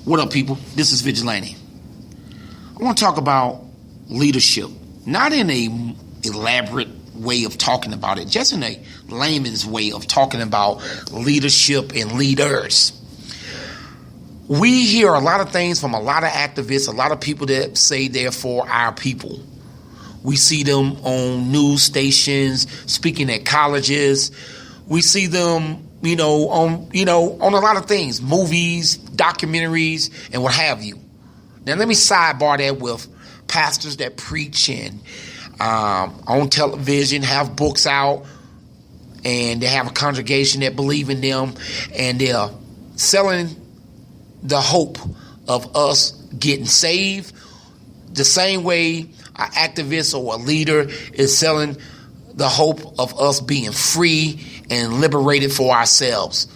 What up, people? This is Vigilante. I want to talk about leadership, not in a elaborate way of talking about it, just in a layman's way of talking about leadership and leaders. We hear a lot of things from a lot of activists, a lot of people that say they're for our people. We see them on news stations, speaking at colleges. We see them, on a lot of things, movies, documentaries, and what have you. Now, let me sidebar that with pastors that preach and on television, have books out, and they have a congregation that believe in them, and they're selling the hope of us getting saved the same way an activist or a leader is selling the hope of us being free and liberated for ourselves,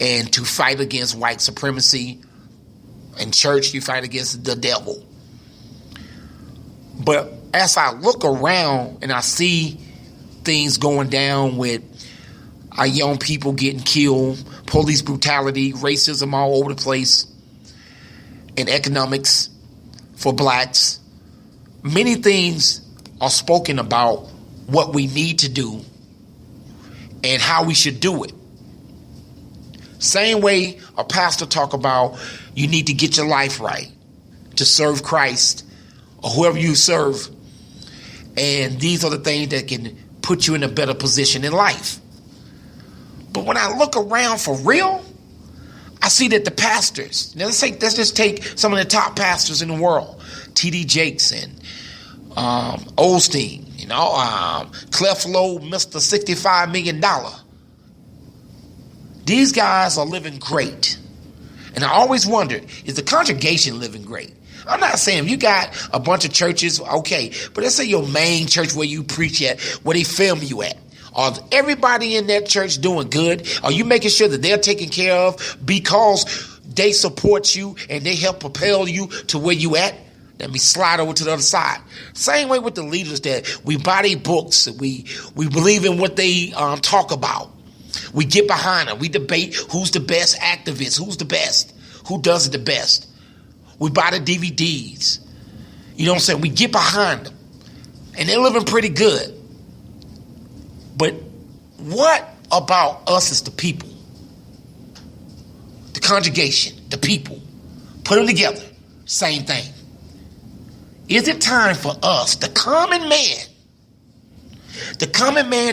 and to fight against white supremacy. In church, you fight against the devil. But as I look around and I see things going down with our young people getting killed, police brutality, racism all over the place, and economics for blacks, many things are spoken about what we need to do and how we should do it. Same way a pastor talk about you need to get your life right to serve Christ or whoever you serve. And these are the things that can put you in a better position in life. But when I look around for real, I see that the pastors, now let's just take some of the top pastors in the world, T.D. Jakes and Osteen, Creflo, Mr. $65 million. These guys are living great. And I always wondered, is the congregation living great? I'm not saying if you got a bunch of churches, okay, but let's say your main church where you preach at, where they film you at. Are everybody in that church doing good? Are you making sure that they're taken care of because they support you and they help propel you to where you at? Let me slide over to the other side. Same way with the leaders that we buy their books, we believe in what they talk about. We get behind them. We debate who's the best activist, who's the best, who does it the best. We buy the DVDs. You know what I'm saying? We get behind them. And they're living pretty good. But what about us as the people? The congregation, the people. Put them together. Same thing. Is it time for us, the common man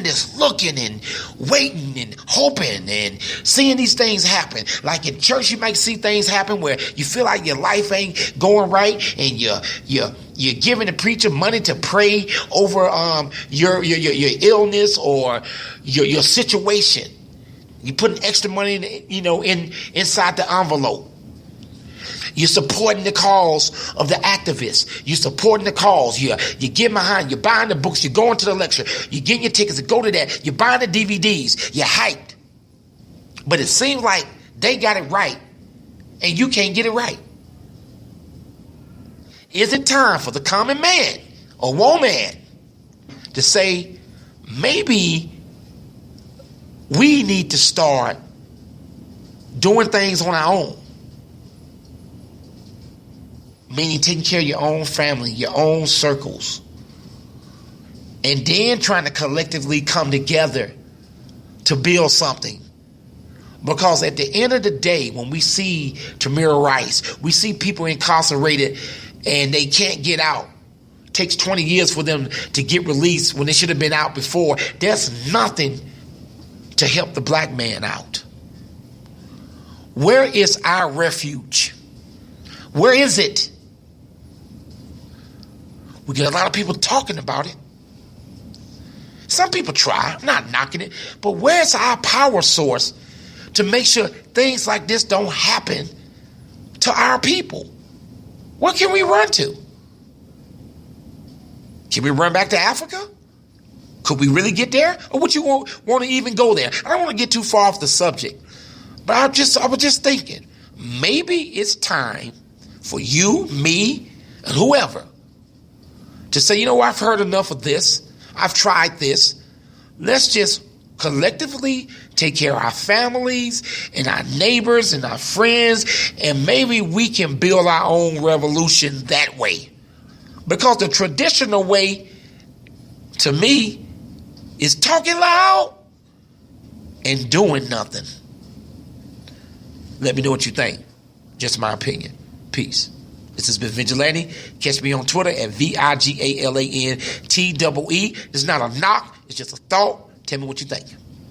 that's looking and waiting and hoping and seeing these things happen? Like in church, you might see things happen where you feel like your life ain't going right, and you're giving the preacher money to pray over your illness or your situation. You putting extra money inside the envelope. You're supporting the cause of the activists. You're supporting the cause. You're getting behind. You're buying the books. You're going to the lecture. You're getting your tickets to go to that. You're buying the DVDs. You're hyped. But it seems like they got it right, and you can't get it right. Is it time for the common man or woman to say, maybe we need to start doing things on our own? Meaning taking care of your own family, your own circles. And then trying to collectively come together to build something. Because at the end of the day, when we see Tamir Rice, we see people incarcerated and they can't get out. It takes 20 years for them to get released when they should have been out before. There's nothing to help the black man out. Where is our refuge? Where is it? We get a lot of people talking about it. Some people try, I'm not knocking it, but where's our power source to make sure things like this don't happen to our people? What can we run to? Can we run back to Africa? Could we really get there? Or would you want to even go there? I don't want to get too far off the subject, but I was just thinking, maybe it's time for you, me, and whoever to say, I've heard enough of this. I've tried this. Let's just collectively take care of our families and our neighbors and our friends, and maybe we can build our own revolution that way. Because the traditional way, to me, is talking loud and doing nothing. Let me know what you think. Just my opinion. Peace. This has been Vigilante. Catch me on Twitter at VIGALANTEE. It's not a knock. It's just a thought. Tell me what you think.